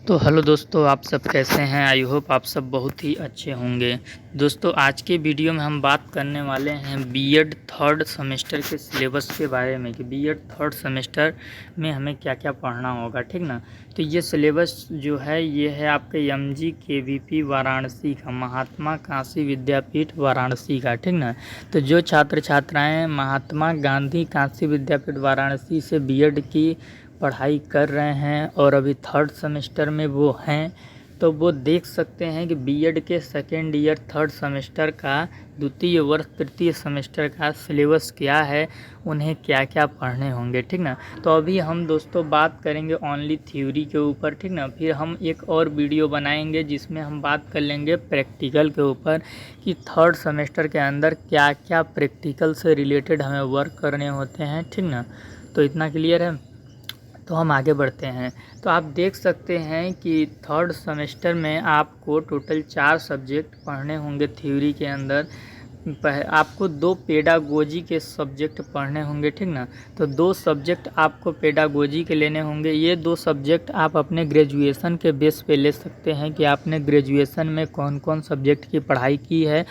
तो हेलो दोस्तों, आप सब कैसे हैं। आई होप आप सब बहुत ही अच्छे होंगे। दोस्तों, आज के वीडियो में हम बात करने वाले हैं बीएड थर्ड सेमेस्टर के सिलेबस के बारे में कि बीएड थर्ड सेमेस्टर में हमें क्या क्या पढ़ना होगा, ठीक ना। तो ये सिलेबस जो है ये है आपके एमजी केवीपी वाराणसी का, महात्मा काशी विद्यापीठ वाराणसी का, ठीक ना। तो जो छात्र छात्राएँ महात्मा गांधी काशी विद्यापीठ वाराणसी से बीएड की पढ़ाई कर रहे हैं और अभी थर्ड सेमेस्टर में वो हैं, तो वो देख सकते हैं कि बीएड के सेकेंड ईयर थर्ड सेमेस्टर का द्वितीय वर्ष तृतीय सेमेस्टर का सिलेबस क्या है, उन्हें क्या क्या पढ़ने होंगे, ठीक ना। तो अभी हम दोस्तों बात करेंगे ओनली थ्योरी के ऊपर, ठीक ना। फिर हम एक और वीडियो बनाएंगे जिसमें हम बात कर लेंगे प्रैक्टिकल के ऊपर कि थर्ड सेमेस्टर के अंदर क्या क्या प्रैक्टिकल से रिलेटेड हमें वर्क करने होते हैं, ठीक ना। तो इतना क्लियर है। तो हम आगे बढ़ते हैं। तो आप देख सकते हैं कि थर्ड सेमेस्टर में आपको टोटल 4 सब्जेक्ट पढ़ने होंगे थ्योरी के अंदर। आपको 2 पेडागोजी के सब्जेक्ट पढ़ने होंगे, ठीक ना। तो 2 सब्जेक्ट आपको पेडागोजी के लेने होंगे। ये 2 सब्जेक्ट आप अपने ग्रेजुएशन के बेस पे ले सकते हैं कि आपने ग्रेजुएशन में कौन कौन सब्जेक्ट की पढ़ाई की है,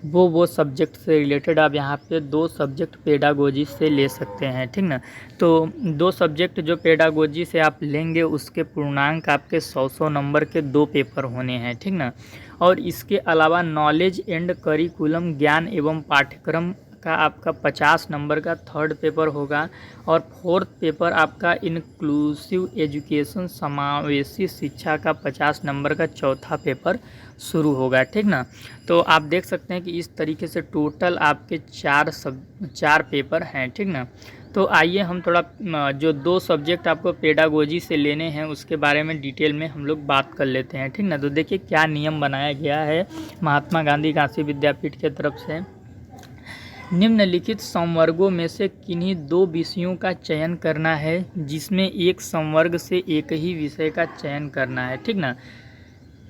वो सब्जेक्ट से रिलेटेड आप यहाँ पे 2 सब्जेक्ट पेडागोजी से ले सकते हैं, ठीक ना। तो 2 सब्जेक्ट जो पेडागोजी से आप लेंगे उसके पूर्णांक आपके 100 नंबर के 2 पेपर होने हैं, ठीक ना। और इसके अलावा नॉलेज एंड करिकुलम, ज्ञान एवं पाठ्यक्रम का आपका 50 नंबर का थर्ड पेपर होगा। और फोर्थ पेपर आपका इंक्लूसिव एजुकेशन, समावेशी शिक्षा का 50 नंबर का चौथा पेपर शुरू होगा, ठीक ना। तो आप देख सकते हैं कि इस तरीके से टोटल आपके 4 पेपर हैं, ठीक ना। तो आइए हम थोड़ा जो 2 सब्जेक्ट आपको पेडागोजी से लेने हैं उसके बारे में डिटेल में हम लोग बात कर लेते हैं, ठीक ना। तो देखिए क्या नियम बनाया गया है महात्मा गांधी काशी विद्यापीठ के तरफ से। निम्नलिखित संवर्गों में से किन्हीं 2 विषयों का चयन करना है, जिसमें एक संवर्ग से एक ही विषय का चयन करना है, ठीक ना।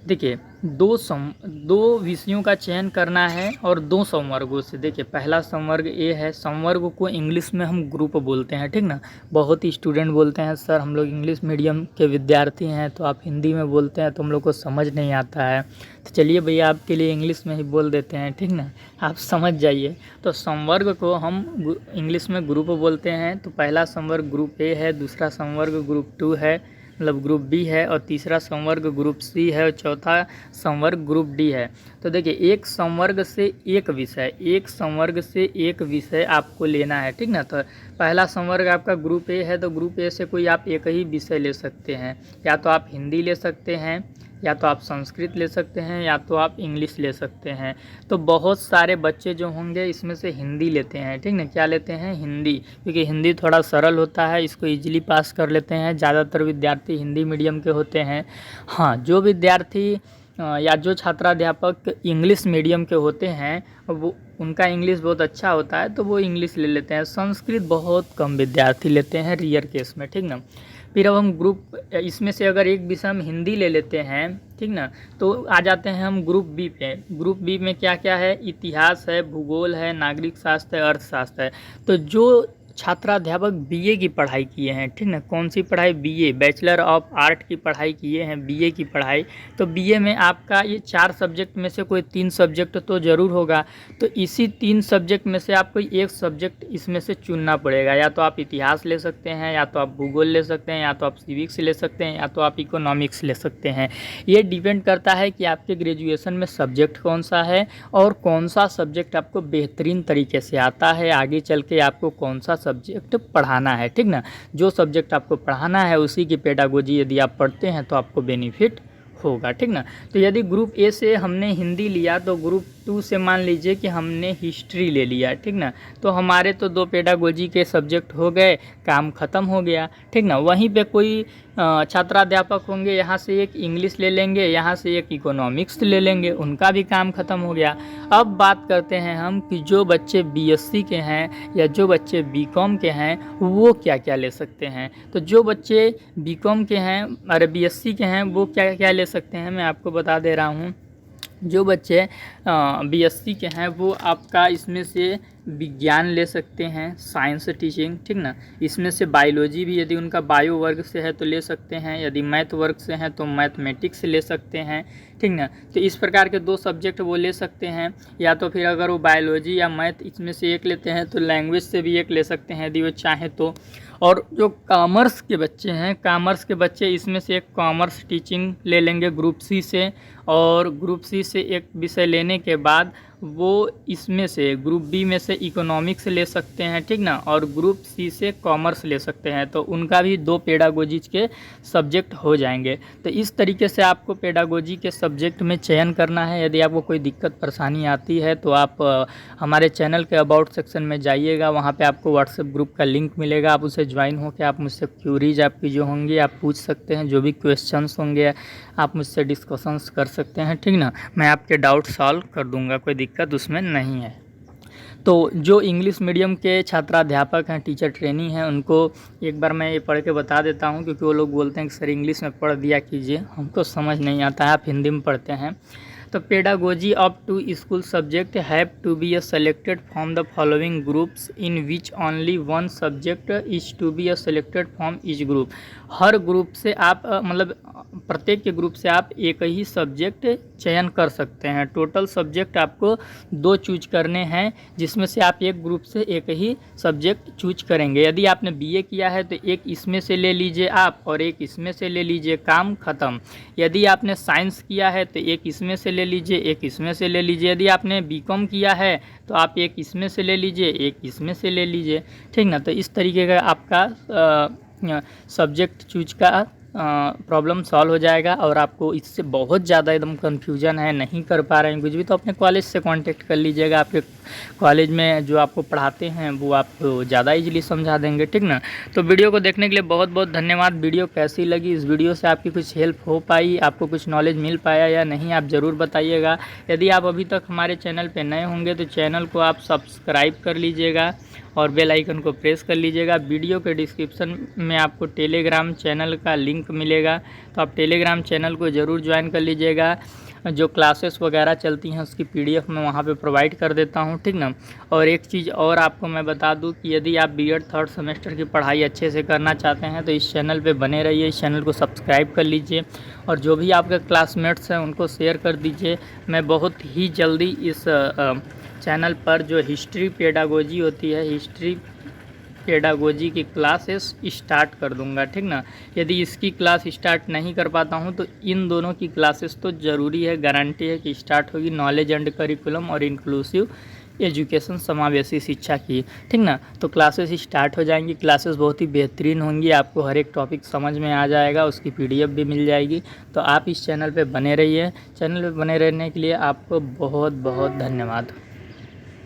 देखिए 2 विषयों का चयन करना है और 2 संवर्गों से। देखिए पहला संवर्ग ए है, संवर्ग को इंग्लिश में हम ग्रुप बोलते हैं, ठीक ना। बहुत ही स्टूडेंट बोलते हैं सर हम लोग इंग्लिश मीडियम के विद्यार्थी हैं तो आप हिंदी में बोलते हैं तो हम लोग को समझ नहीं आता है। तो चलिए भैया आपके लिए इंग्लिश में ही बोल देते हैं, ठीक ना, आप समझ जाइए। तो संवर्ग को हम इंग्लिश में ग्रुप बोलते हैं। तो पहला संवर्ग ग्रुप ए है, दूसरा संवर्ग ग्रुप 2 है, मतलब ग्रुप बी है, और तीसरा संवर्ग ग्रुप सी है, और चौथा संवर्ग ग्रुप डी है। तो देखिए एक संवर्ग से एक विषय आपको लेना है, ठीक ना। तो पहला संवर्ग आपका ग्रुप ए है, तो ग्रुप ए से कोई आप एक ही विषय ले सकते हैं। या तो आप हिंदी ले सकते हैं, या तो आप संस्कृत ले सकते हैं, या तो आप इंग्लिश ले सकते हैं। तो बहुत सारे बच्चे जो होंगे इसमें से हिंदी लेते हैं, ठीक ना। क्या लेते हैं? हिंदी, क्योंकि हिंदी थोड़ा सरल होता है, इसको इजीली पास कर लेते हैं। ज़्यादातर विद्यार्थी हिंदी मीडियम के होते हैं। हाँ, जो विद्यार्थी या जो छात्राध्यापक इंग्लिश मीडियम के होते हैं वो उनका इंग्लिश बहुत अच्छा होता है तो वो इंग्लिश ले लेते हैं। संस्कृत बहुत कम विद्यार्थी लेते हैं, रियर केस में, ठीक ना। फिर अब हम ग्रुप इसमें से अगर एक विषय हम हिंदी ले लेते हैं, ठीक ना, तो आ जाते हैं हम ग्रुप बी पे। ग्रुप बी में क्या क्या है? इतिहास है, भूगोल है, नागरिक शास्त्र है, अर्थशास्त्र है। तो जो छात्राध्यापक बीए की पढ़ाई किए हैं, ठीक ना, कौन सी पढ़ाई? बीए, बैचलर ऑफ आर्ट की पढ़ाई किए हैं, बीए की पढ़ाई। तो बीए में आपका ये 4 सब्जेक्ट में से कोई 3 सब्जेक्ट तो ज़रूर होगा। तो इसी 3 सब्जेक्ट में से आपको एक सब्जेक्ट इसमें से चुनना पड़ेगा। या तो आप इतिहास ले सकते हैं, या तो आप भूगोल ले सकते हैं, या तो आप सिविक्स ले सकते हैं, या तो आप इकोनॉमिक्स ले सकते हैं। ये डिपेंड करता है कि आपके ग्रेजुएशन में सब्जेक्ट कौन सा है और कौन सा सब्जेक्ट आपको बेहतरीन तरीके से आता है, आगे चल के आपको कौन सा सब्जेक्ट पढ़ाना है, ठीक ना। जो सब्जेक्ट आपको पढ़ाना है उसी की पेडागोजी यदि आप पढ़ते हैं तो आपको बेनिफिट होगा, ठीक ना। तो यदि ग्रुप ए से हमने हिंदी लिया तो ग्रुप 2 से मान लीजिए कि हमने हिस्ट्री ले लिया, ठीक ना। तो हमारे तो 2 पेडागोजी के सब्जेक्ट हो गए, काम ख़त्म हो गया, ठीक ना। वहीं पे कोई छात्राध्यापक होंगे, यहाँ से एक इंग्लिश ले लेंगे, यहाँ से एक इकोनॉमिक्स ले लेंगे, उनका भी काम ख़त्म हो गया। अब बात करते हैं हम कि जो बच्चे बीएससी के हैं या जो बच्चे बीकॉम के हैं वो क्या क्या ले सकते हैं। तो जो बच्चे बीकॉम के हैं और बीएससी के हैं वो क्या क्या ले सकते हैं, मैं आपको बता दे रहा हूँ। जो बच्चे बीएससी के हैं वो आपका इसमें से विज्ञान ले सकते हैं, साइंस टीचिंग, ठीक ना। इसमें से बायोलॉजी भी यदि उनका बायो वर्ग से है तो ले सकते हैं, यदि मैथ वर्ग से हैं तो मैथमेटिक्स ले सकते हैं, ठीक ना। तो इस प्रकार के 2 सब्जेक्ट वो ले सकते हैं, या तो फिर अगर वो बायोलॉजी या मैथ इसमें से एक लेते हैं तो लैंग्वेज से भी एक ले सकते हैं यदि वो चाहें तो। और जो कॉमर्स के बच्चे हैं, कॉमर्स के बच्चे इसमें से एक कॉमर्स टीचिंग ले लेंगे ग्रुप सी से, और ग्रुप सी से एक विषय लेने के बाद वो इसमें से ग्रुप बी में से इकोनॉमिक्स ले सकते हैं, ठीक ना, और ग्रुप सी से कॉमर्स ले सकते हैं। तो उनका भी 2 पेडागोजी के सब्जेक्ट हो जाएंगे। तो इस तरीके से आपको पेडागोजी के सब्जेक्ट में चयन करना है। यदि आपको कोई दिक्कत परेशानी आती है तो आप हमारे चैनल के अबाउट सेक्शन में जाइएगा, वहाँ पे आपको व्हाट्सएप ग्रुप का लिंक मिलेगा, आप उसे ज्वाइन होकर आप मुझसे क्यूरीज आपकी जो होंगी आप पूछ सकते हैं, जो भी क्वेश्चंस होंगे आप मुझसे डिस्कशंस कर सकते हैं, ठीक ना। मैं आपके डाउट सॉल्व कर दूंगा, कोई दिक्कत उसमें नहीं है। तो जो इंग्लिश मीडियम के छात्राध्यापक हैं, टीचर ट्रेनी हैं, उनको एक बार मैं ये पढ़ के बता देता हूँ, क्योंकि वो लोग बोलते हैं कि सर इंग्लिश में पढ़ दिया कीजिए, हमको समझ नहीं आता है, आप हिंदी में पढ़ते हैं। तो pedagogy of 2 school subject have to be selected from the following groups in which only 1 subject is to be selected from each group. हर ग्रुप से आप मतलब प्रत्येक के ग्रुप से आप एक ही सब्जेक्ट चयन कर सकते हैं। टोटल सब्जेक्ट आपको 2 चूज करने हैं, जिसमें से आप एक ग्रुप से एक ही सब्जेक्ट चूज करेंगे। यदि आपने बीए किया है तो एक इसमें से ले लीजिए आप, और एक इसमें से ले लीजिए, काम ख़त्म। यदि आपने साइंस किया है तो एक इसमें से ले लीजिए, एक इसमें से ले लीजिए। यदि आपने बीकॉम किया है तो आप एक इसमें से ले लीजिए, एक इसमें से ले लीजिए, ठीक ना। तो इस तरीके का आपका सब्जेक्ट चूज का प्रॉब्लम सॉल्व हो जाएगा। और आपको इससे बहुत ज़्यादा एकदम कन्फ्यूजन है, नहीं कर पा रहे हैं कुछ भी, तो अपने कॉलेज से कांटेक्ट कर लीजिएगा। आपके कॉलेज में जो आपको पढ़ाते हैं वो आपको ज़्यादा इजीली समझा देंगे, ठीक ना। तो वीडियो को देखने के लिए बहुत बहुत धन्यवाद। वीडियो कैसी लगी, इस वीडियो से आपकी कुछ हेल्प हो पाई, आपको कुछ नॉलेज मिल पाया या नहीं, आप ज़रूर बताइएगा। यदि आप अभी तक हमारे चैनल पर नए होंगे तो चैनल को आप सब्सक्राइब कर लीजिएगा और बेल आइकन को प्रेस कर लीजिएगा। वीडियो के डिस्क्रिप्शन में आपको टेलीग्राम चैनल का लिंक मिलेगा, तो आप टेलीग्राम चैनल को ज़रूर ज्वाइन कर लीजिएगा। जो क्लासेस वगैरह चलती हैं उसकी पीडीएफ मैं वहाँ पे प्रोवाइड कर देता हूँ, ठीक ना। और एक चीज़ और आपको मैं बता दूँ कि यदि आप बीएड 3rd सेमेस्टर की पढ़ाई अच्छे से करना चाहते हैं तो इस चैनल पे बने रहिए, इस चैनल को सब्सक्राइब कर लीजिए और जो भी आपके क्लासमेट्स हैं उनको शेयर कर दीजिए। मैं बहुत ही जल्दी इस चैनल पर जो हिस्ट्री पेडागोजी होती है, हिस्ट्री पेडागोजी की क्लासेस स्टार्ट कर दूंगा, ठीक ना। यदि इसकी क्लास स्टार्ट नहीं कर पाता हूं तो इन दोनों की क्लासेस तो ज़रूरी है, गारंटी है कि स्टार्ट होगी। नॉलेज एंड करिकुलम और इंक्लूसिव एजुकेशन, समावेशी शिक्षा की, ठीक ना। तो क्लासेस स्टार्ट हो जाएंगी, क्लासेस बहुत ही बेहतरीन होंगी, आपको हर एक टॉपिक समझ में आ जाएगा, उसकी पीडीएफ भी मिल जाएगी। तो आप इस चैनल पे बने रहिए। चैनल पे बने रहने के लिए आपको बहुत बहुत धन्यवाद।